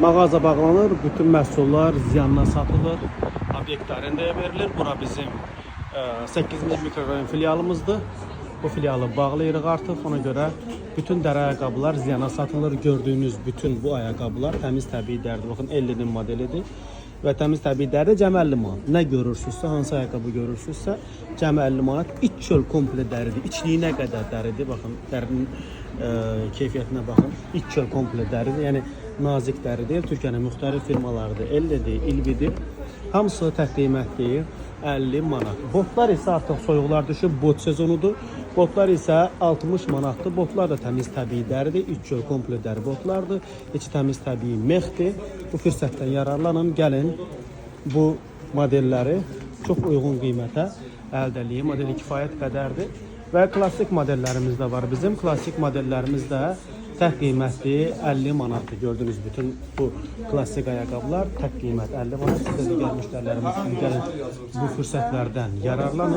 Mağaza bağlanır, bütün məhsullar ziyanla satılır, obyekt arendaya verilir. Bura bizim 8-ci mikrorayon filialımızdır. Bu filialı bağlayırıq artıq. Ona görə bütün dərə ayaqqabılar ziyana satılır. Gördüyünüz bütün bu ayaqqabılar təmiz təbii dərdir. Baxın 50'nin modelidir. Və təmiz təbii dəri cəmi 50 manat. Nə görürsünüzsə, hansı ayaqqabı görürsünüzsə, cəmi 50 manat. İç çöl komple dəridir. İçliyinə qədər dəridir. Baxın, dərinin keyfiyyətinə baxın. İç çöl komple dəridir. Yəni nazik dəridir. Türkiyənin müxtəlif firmalarıdır. Ellidir, İlvidir. Hamısı tək qiymətdir. 50 manat. Botlar isə artıq soyuqlar düşüb, bot sezonudur. Botlar isə 60 manatdır. Botlar da təmiz təbii dəridir. İç çöl komple dəri botlardır. İçi təmiz təbii mexdir. Bu fürsətdən yararlanın, gəlin bu modelləri çox uyğun qiymətə əldə edin. Modeli kifayət qədərdir. Və klassik modellərimiz də var. Bizim klassik modellərimiz də tək qiymətdir 50 manatdır. Gördüğünüz bütün bu klassik ayaqqabılar tək qiymət 50 manat. Siz də digər müştərilərimiz üçün gəlin bu fürsətlərdən yararlanın.